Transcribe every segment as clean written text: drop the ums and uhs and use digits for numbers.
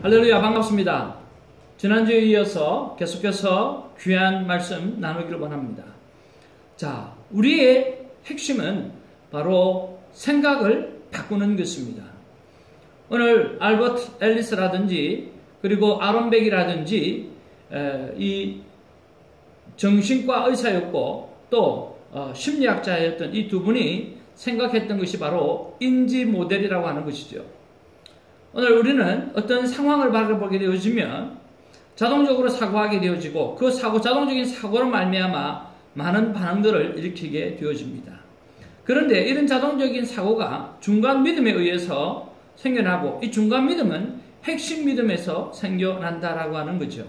할렐루야, 반갑습니다. 지난주에 이어서 계속해서 귀한 말씀 나누기를 원합니다. 자, 우리의 핵심은 바로 생각을 바꾸는 것입니다. 오늘 알버트 앨리스라든지 그리고 아론 백이라든지 이 정신과 의사였고 또 심리학자였던 이 두 분이 생각했던 것이 바로 인지 모델이라고 하는 것이죠. 오늘 우리는 어떤 상황을 바라보게 되어지면 자동적으로 사고하게 되어지고 그 자동적인 사고로 말미암아 많은 반응들을 일으키게 되어집니다. 그런데 이런 자동적인 사고가 중간 믿음에 의해서 생겨나고 이 중간 믿음은 핵심 믿음에서 생겨난다라고 하는 거죠.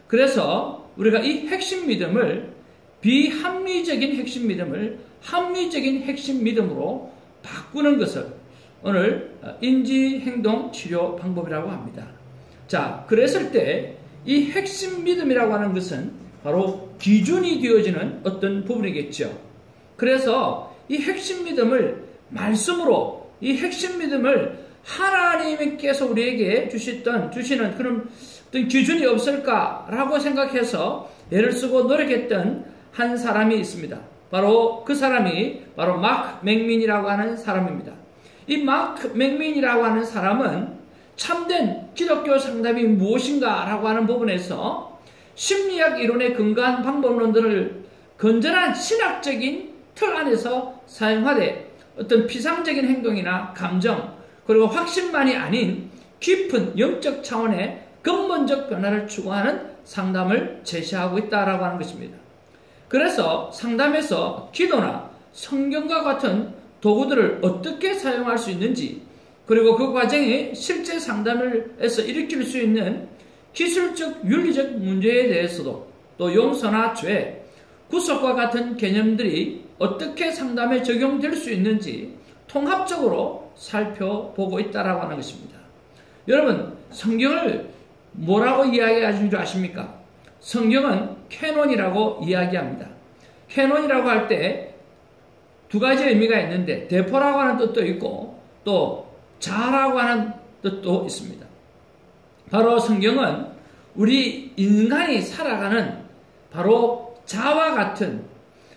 그래서 우리가 이 핵심 믿음을 비합리적인 핵심 믿음을 합리적인 핵심 믿음으로 바꾸는 것을 오늘 인지행동 치료 방법이라고 합니다. 자, 그랬을 때 이 핵심 믿음이라고 하는 것은 바로 기준이 되어지는 어떤 부분이겠죠. 그래서 이 핵심 믿음을 말씀으로 이 핵심 믿음을 하나님께서 우리에게 주시는 그런 어떤 기준이 없을까라고 생각해서 애를 쓰고 노력했던 한 사람이 있습니다. 바로 그 사람이 바로 마크 맥민이라고 하는 사람입니다. 이 마크 맥민이라고 하는 사람은 참된 기독교 상담이 무엇인가 라고 하는 부분에서 심리학 이론에 근거한 방법론들을 건전한 신학적인 틀 안에서 사용하되 어떤 피상적인 행동이나 감정 그리고 확신만이 아닌 깊은 영적 차원의 근본적 변화를 추구하는 상담을 제시하고 있다라고 하는 것입니다. 그래서 상담에서 기도나 성경과 같은 도구들을 어떻게 사용할 수 있는지 그리고 그 과정이 실제 상담을 해서 일으킬 수 있는 기술적 윤리적 문제에 대해서도 또 용서나 죄, 구속과 같은 개념들이 어떻게 상담에 적용될 수 있는지 통합적으로 살펴보고 있다라고 하는 것입니다. 여러분, 성경을 뭐라고 이야기하시는 줄 아십니까? 성경은 캐논이라고 이야기합니다. 캐논이라고 할 때 두 가지 의미가 있는데 대포라고 하는 뜻도 있고 또 자라고 하는 뜻도 있습니다. 바로 성경은 우리 인간이 살아가는 바로 자와 같은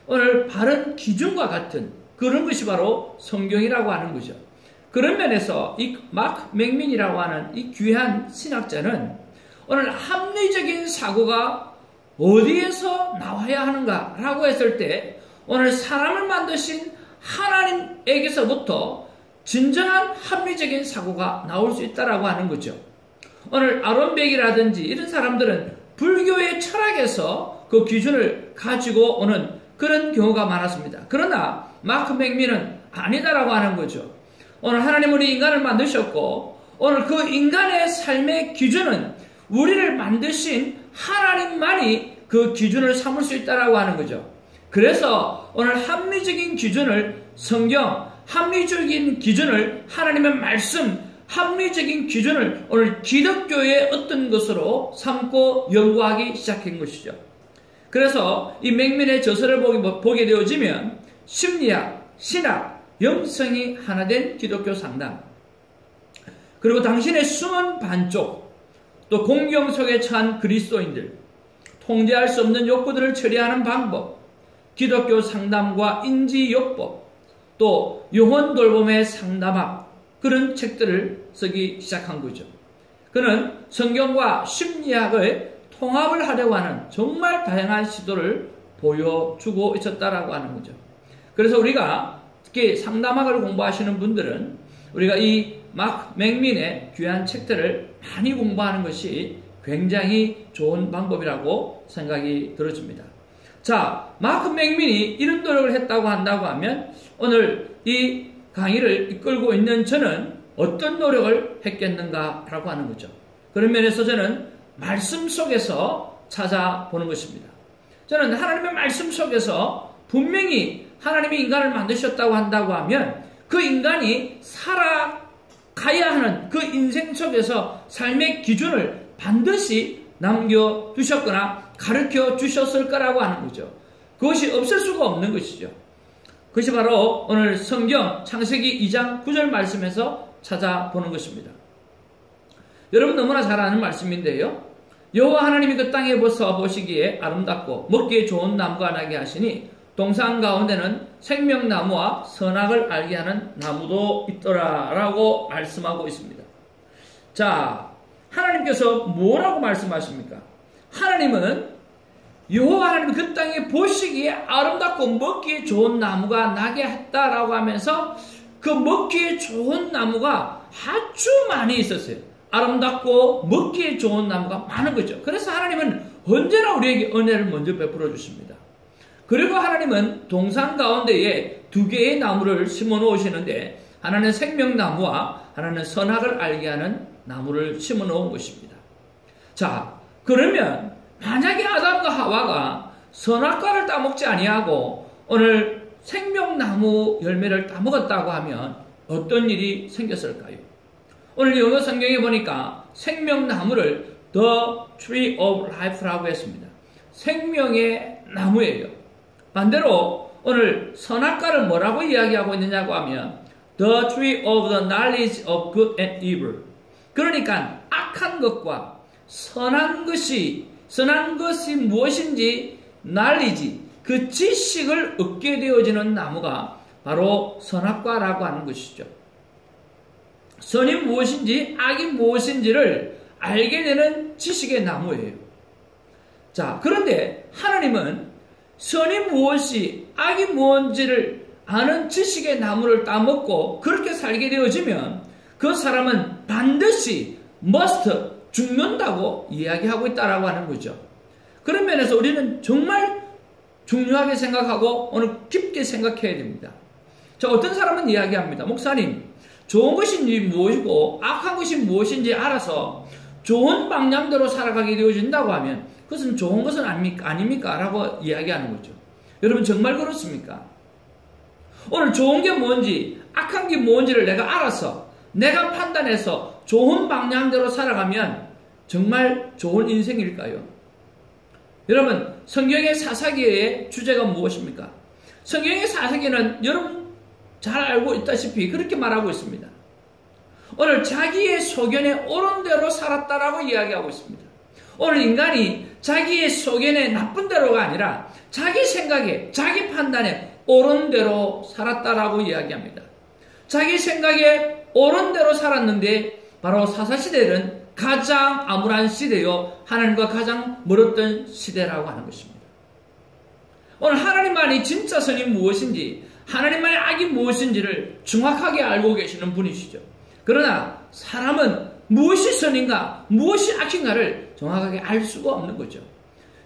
오늘 바른 기준과 같은 그런 것이 바로 성경이라고 하는 거죠. 그런 면에서 이 마크 맥민이라고 하는 이 귀한 신학자는 오늘 합리적인 사고가 어디에서 나와야 하는가라고 했을 때 오늘 사람을 만드신 하나님에게서부터 진정한 합리적인 사고가 나올 수 있다라고 하는 거죠. 오늘 아론 백이라든지 이런 사람들은 불교의 철학에서 그 기준을 가지고 오는 그런 경우가 많았습니다. 그러나 마크 맥민은 아니다라고 하는 거죠. 오늘 하나님 우리 인간을 만드셨고 오늘 그 인간의 삶의 기준은 우리를 만드신 하나님만이 그 기준을 삼을 수 있다라고 하는 거죠. 그래서 오늘 합리적인 기준을 성경, 합리적인 기준을 하나님의 말씀, 합리적인 기준을 오늘 기독교의 어떤 것으로 삼고 연구하기 시작한 것이죠. 그래서 이 맥민의 저서를 보게 되어지면 심리학, 신학, 영성이 하나 된 기독교 상담 그리고 당신의 숨은 반쪽 또 공경 속에 처한 그리스도인들 통제할 수 없는 욕구들을 처리하는 방법 기독교 상담과 인지요법 또 영혼 돌봄의 상담학 그런 책들을 쓰기 시작한 거죠. 그는 성경과 심리학을 통합을 하려고 하는 정말 다양한 시도를 보여주고 있었다라고 하는 거죠. 그래서 우리가 특히 상담학을 공부하시는 분들은 우리가 이 마크 맥민의 귀한 책들을 많이 공부하는 것이 굉장히 좋은 방법이라고 생각이 들어집니다. 자, 마크 맥민이 이런 노력을 했다고 한다고 하면 오늘 이 강의를 이끌고 있는 저는 어떤 노력을 했겠는가라고 하는 거죠. 그런 면에서 저는 말씀 속에서 찾아보는 것입니다. 저는 하나님의 말씀 속에서 분명히 하나님이 인간을 만드셨다고 한다고 하면 그 인간이 살아가야 하는 그 인생 속에서 삶의 기준을 반드시 남겨두셨거나 가르쳐 주셨을 거라고 하는 거죠. 그것이 없을 수가 없는 것이죠. 그것이 바로 오늘 성경 창세기 2장 9절 말씀에서 찾아보는 것입니다. 여러분 너무나 잘 아는 말씀인데요. 여호와 하나님이 그 땅에 벗어 보시기에 아름답고 먹기에 좋은 나무가 나게 하시니 동산 가운데는 생명나무와 선악을 알게 하는 나무도 있더라라고 말씀하고 있습니다. 자, 하나님께서 뭐라고 말씀하십니까? 하나님은 여호와 하나님이 그 땅에 보시기에 아름답고 먹기에 좋은 나무가 나게 했다라고 하면서 그 먹기에 좋은 나무가 아주 많이 있었어요. 아름답고 먹기에 좋은 나무가 많은 거죠. 그래서 하나님은 언제나 우리에게 은혜를 먼저 베풀어 주십니다. 그리고 하나님은 동산 가운데에 두 개의 나무를 심어 놓으시는데 하나는 생명나무와 하나는 선악을 알게 하는 나무를 심어 놓은 것입니다. 자, 그러면 만약에 아담과 하와가 선악과를 따먹지 아니하고 오늘 생명나무 열매를 따먹었다고 하면 어떤 일이 생겼을까요? 오늘 영어 성경에 보니까 생명나무를 The Tree of Life라고 했습니다. 생명의 나무예요. 반대로 오늘 선악과를 뭐라고 이야기하고 있느냐고 하면 The Tree of the Knowledge of Good and Evil. 그러니까 악한 것과 선한 것이 무엇인지 knowledge, 그 지식을 얻게 되어지는 나무가 바로 선악과라고 하는 것이죠. 선이 무엇인지 악이 무엇인지를 알게 되는 지식의 나무예요. 자, 그런데 하나님은 선이 무엇이 악이 무엇인지를 아는 지식의 나무를 따먹고 그렇게 살게 되어지면 그 사람은 반드시 must 죽는다고 이야기하고 있다라고 하는 거죠. 그런 면에서 우리는 정말 중요하게 생각하고 오늘 깊게 생각해야 됩니다. 자, 어떤 사람은 이야기합니다. 목사님, 좋은 것인지 무엇이고 악한 것이 무엇인지 알아서 좋은 방향대로 살아가게 되어진다고 하면 그것은 좋은 것은 아닙니까? 라고 이야기하는 거죠. 여러분 정말 그렇습니까? 오늘 좋은 게 뭔지 악한 게 뭔지를 내가 알아서 내가 판단해서 좋은 방향대로 살아가면 정말 좋은 인생일까요? 여러분 성경의 사사기의 주제가 무엇입니까? 성경의 사사기는 여러분 잘 알고 있다시피 그렇게 말하고 있습니다. 오늘 자기의 소견에 옳은 대로 살았다라고 이야기하고 있습니다. 오늘 인간이 자기의 소견에 나쁜 대로가 아니라 자기 생각에 자기 판단에 옳은 대로 살았다라고 이야기합니다. 자기 생각에 옳은 대로 살았는데 바로 사사시대는 가장 암울한 시대요 하나님과 가장 멀었던 시대라고 하는 것입니다. 오늘 하나님만이 진짜 선이 무엇인지 하나님만의 악이 무엇인지를 정확하게 알고 계시는 분이시죠. 그러나 사람은 무엇이 선인가 무엇이 악인가를 정확하게 알 수가 없는 거죠.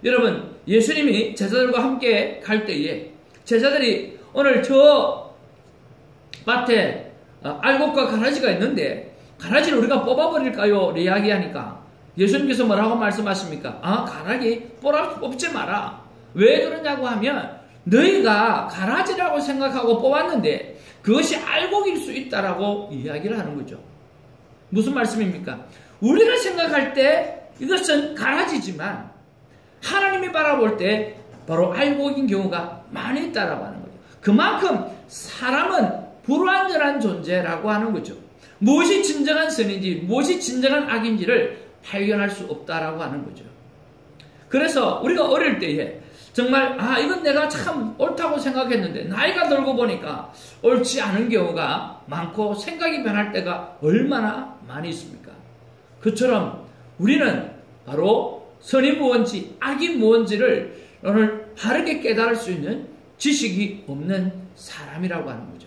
여러분 예수님이 제자들과 함께 갈 때에 제자들이 오늘 저 밭에 알곡과 가라지가 있는데 가라지를 우리가 뽑아버릴까요? 이야기하니까 예수님께서 뭐라고 말씀하십니까? 가라지 뽑지 마라. 왜 그러냐고 하면 너희가 가라지라고 생각하고 뽑았는데 그것이 알곡일 수 있다라고 이야기를 하는 거죠. 무슨 말씀입니까? 우리가 생각할 때 이것은 가라지지만 하나님이 바라볼 때 바로 알곡인 경우가 많이 있다라고 하는 거죠. 그만큼 사람은 불완전한 존재라고 하는 거죠. 무엇이 진정한 선인지 무엇이 진정한 악인지를 발견할 수 없다라고 하는 거죠. 그래서 우리가 어릴 때에 정말 이건 내가 참 옳다고 생각했는데 나이가 들고 보니까 옳지 않은 경우가 많고 생각이 변할 때가 얼마나 많이 있습니까? 그처럼 우리는 바로 선이 무엇인지 악이 무엇인지를 오늘 바르게 깨달을 수 있는 지식이 없는 사람이라고 하는 거죠.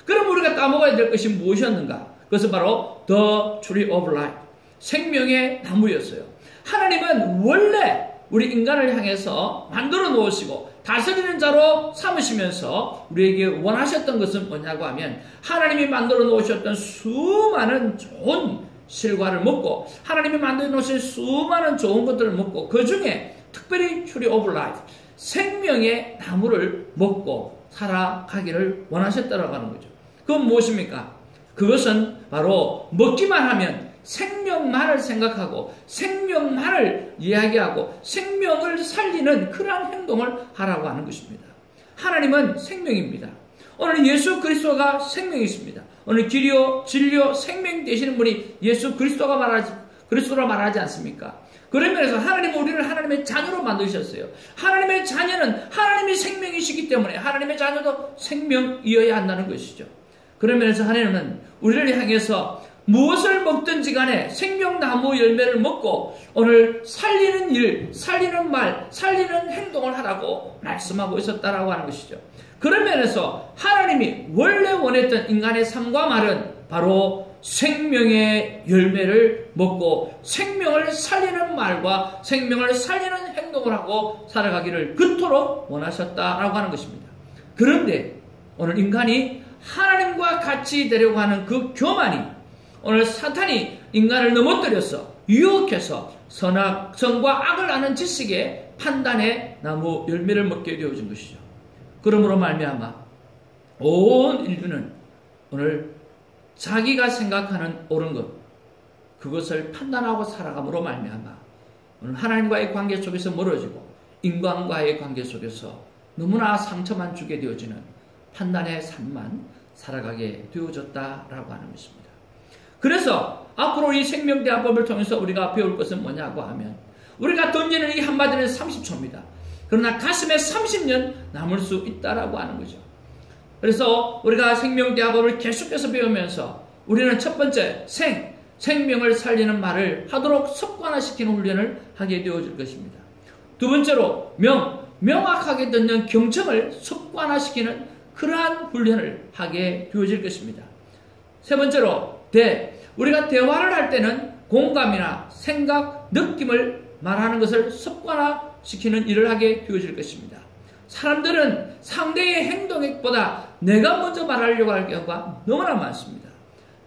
그럼 우리가 따먹어야 될 것이 무엇이었는가? 그것은 바로 The Tree of Life, 생명의 나무였어요. 하나님은 원래 우리 인간을 향해서 만들어 놓으시고 다스리는 자로 삼으시면서 우리에게 원하셨던 것은 뭐냐고 하면 하나님이 만들어 놓으셨던 수많은 좋은 실과를 먹고 하나님이 만들어 놓으신 수많은 좋은 것들을 먹고 그 중에 특별히 Tree of Life, 생명의 나무를 먹고 살아가기를 원하셨다고 하는 거죠. 그건 무엇입니까? 그것은 바로 먹기만 하면 생명만을 생각하고 생명만을 이야기하고 생명을 살리는 그러한 행동을 하라고 하는 것입니다. 하나님은 생명입니다. 오늘 예수 그리스도가 생명이십니다. 오늘 길이요 진리요 생명 되시는 분이 예수 그리스도가 그리스도라 말하지 않습니까? 그런 면에서 하나님은 우리를 하나님의 자녀로 만드셨어요. 하나님의 자녀는 하나님의 생명이시기 때문에 하나님의 자녀도 생명이어야 한다는 것이죠. 그런 면에서 하나님은 우리를 향해서 무엇을 먹든지 간에 생명나무 열매를 먹고 오늘 살리는 일, 살리는 말, 살리는 행동을 하라고 말씀하고 있었다라고 하는 것이죠. 그런 면에서 하나님이 원래 원했던 인간의 삶과 말은 바로 생명의 열매를 먹고 생명을 살리는 말과 생명을 살리는 행동을 하고 살아가기를 그토록 원하셨다라고 하는 것입니다. 그런데 오늘 인간이 하나님과 같이 되려고 하는 그 교만이 오늘 사탄이 인간을 넘어뜨려서 유혹해서 선과 악을 아는 지식의 판단의 나무 열매를 먹게 되어진 것이죠. 그러므로 말미암아 온 인류는 오늘 자기가 생각하는 옳은 것 그것을 판단하고 살아감으로 말미암아 오늘 하나님과의 관계 속에서 멀어지고 인간과의 관계 속에서 너무나 상처만 주게 되어지는 판단의 삶만 살아가게 되어졌다라고 하는 것입니다. 그래서 앞으로 이 생명대화법을 통해서 우리가 배울 것은 뭐냐고 하면 우리가 던지는 이 한마디는 30초입니다. 그러나 가슴에 30년 남을 수 있다라고 하는 거죠. 그래서 우리가 생명대화법을 계속해서 배우면서 우리는 첫 번째 생명을 살리는 말을 하도록 습관화시키는 훈련을 하게 되어질 것입니다. 두 번째로 명확하게 듣는 경청을 습관화시키는 그러한 훈련을 하게 되어질 것입니다. 세 번째로 우리가 대화를 할 때는 공감이나 생각, 느낌을 말하는 것을 습관화시키는 일을 하게 되어질 것입니다. 사람들은 상대의 행동보다 내가 먼저 말하려고 할 경우가 너무나 많습니다.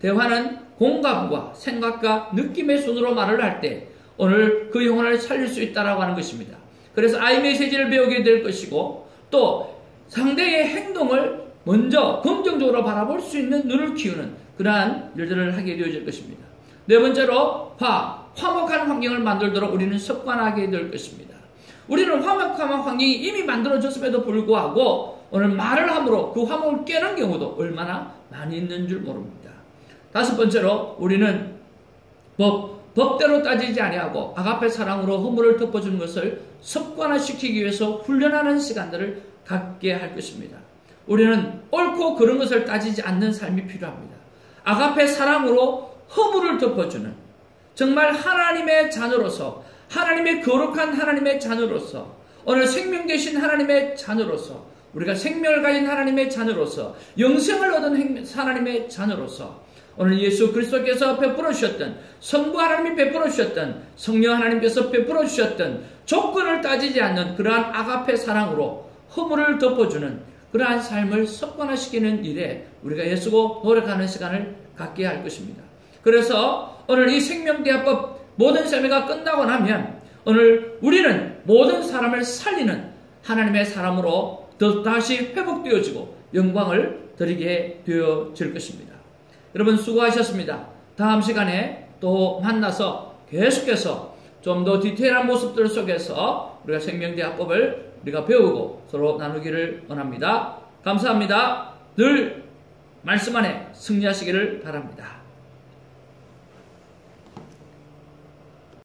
대화는 공감과 생각과 느낌의 순으로 말을 할 때 오늘 그 영혼을 살릴 수 있다고 하는 것입니다. 그래서 아이메시지를 배우게 될 것이고 또 상대의 행동을 먼저 긍정적으로 바라볼 수 있는 눈을 키우는 그러한 일들을 하게 되어질 것입니다. 네 번째로 화목한 환경을 만들도록 우리는 습관하게 될 것입니다. 우리는 화목한 환경이 이미 만들어졌음에도 불구하고 오늘 말을 함으로 그 화목을 깨는 경우도 얼마나 많이 있는 줄 모릅니다. 다섯 번째로 우리는 법대로 따지지 아니하고 아가페 사랑으로 허물을 덮어주는 것을 습관화시키기 위해서 훈련하는 시간들을 갖게 할 것입니다. 우리는 옳고 그른 것을 따지지 않는 삶이 필요합니다. 아가페 사랑으로 허물을 덮어주는 정말 하나님의 자녀로서 하나님의 거룩한 하나님의 자녀로서 오늘 생명 되신 하나님의 자녀로서 우리가 생명을 가진 하나님의 자녀로서 영생을 얻은 하나님의 자녀로서 오늘 예수 그리스도께서 베풀어 주셨던 성부 하나님이 베풀어 주셨던 성령 하나님께서 베풀어 주셨던 조건을 따지지 않는 그러한 아가페 사랑으로 허물을 덮어주는 그러한 삶을 습관화시키는 일에 우리가 애쓰고 노력하는 시간을 갖게 할 것입니다. 그래서 오늘 이 생명대화법 모든 세미가 끝나고 나면 오늘 우리는 모든 사람을 살리는 하나님의 사람으로 다시 회복되어지고 영광을 드리게 되어질 것입니다. 여러분 수고하셨습니다. 다음 시간에 또 만나서 계속해서 좀 더 디테일한 모습들 속에서 우리가 생명대화법을 우리가 배우고 서로 나누기를 원합니다. 감사합니다. 늘 말씀 안에 승리하시기를 바랍니다.